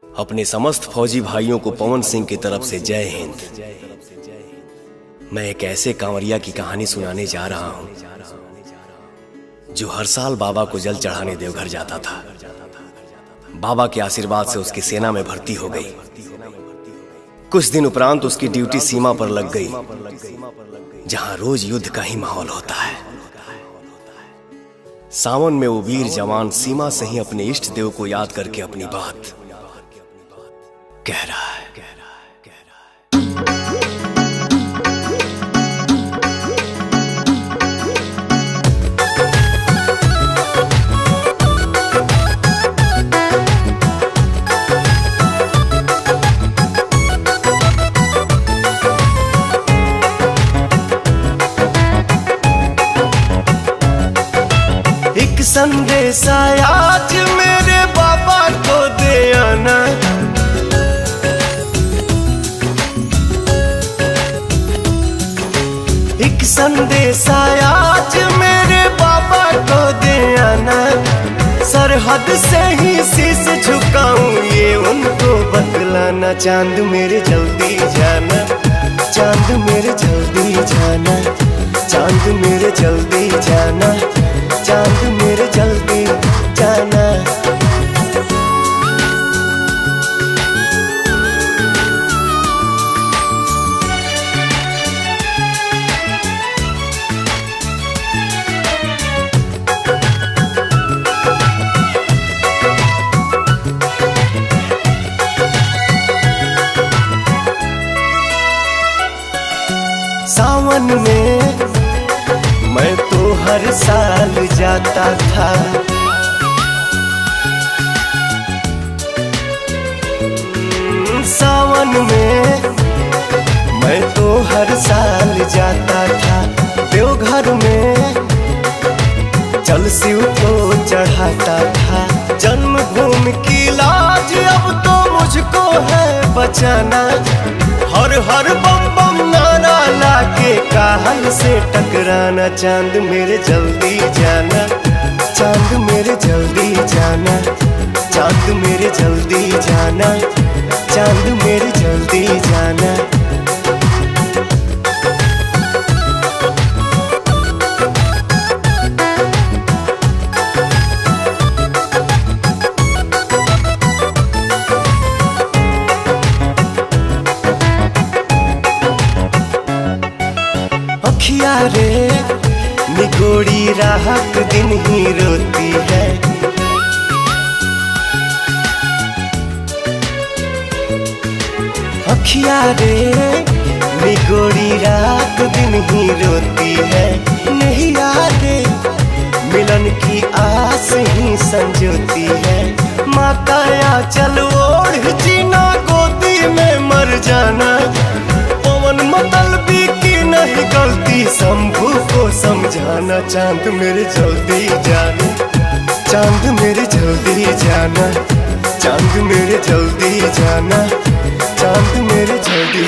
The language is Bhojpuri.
अपने समस्त फौजी भाइयों को पवन सिंह की तरफ से जय हिंद। मैं एक ऐसे कांवरिया की कहानी सुनाने जा रहा हूं जो हर साल बाबा को जल चढ़ाने देवघर जाता था। बाबा के आशीर्वाद से उसकी सेना में भर्ती हो गई। कुछ दिन उपरांत उसकी ड्यूटी सीमा पर लग गई, जहां रोज युद्ध का ही माहौल होता है। सावन में वो वीर जवान सीमा से ही अपने इष्ट देव को याद करके अपनी बात कह रहा है। एक संदेश आज मेरे बाबा को दे आना, एक संदेश आज मेरे बाबा को दे आना। सरहद से ही शीश झुकाऊं ये उनको बतलाना। चांद मेरे जल्दी जाना, चांद मेरे जल्दी जाना, चांद मेरे जल्दी जाना, चांद मेरे जल्दी जाना। सावन में मैं तो हर साल जाता था, सावन में मैं तो हर साल जाता था। देवघर में जल शिव को चढ़ाता था। जन्मभूमि की लाज अब तो मुझको है बचाना। हर हर बम बम नारा लाके काहल से टकराना। चांद मेरे जल्दी जाना, चांद मेरे जल्दी जाना, चांद मेरे जल्दी जाना, चांद मेरे जल्दी जाना। अखिया रे निगोड़ी रात दिन ही रोती है। अखिया रे निगोड़ी रात दिन ही रोती है। नहीं यादें मिलन की आस ही संजोती है। माता या चल ओढ़ जीना, गोदी में मर जाना। पवन मतलबी की नहीं गलती, शंभू को समझाना। चांद मेरे जल्दी जाना, चांद मेरे जल्दी जाना, चांद मेरे जल्दी जाना, चांद मेरे जल्दी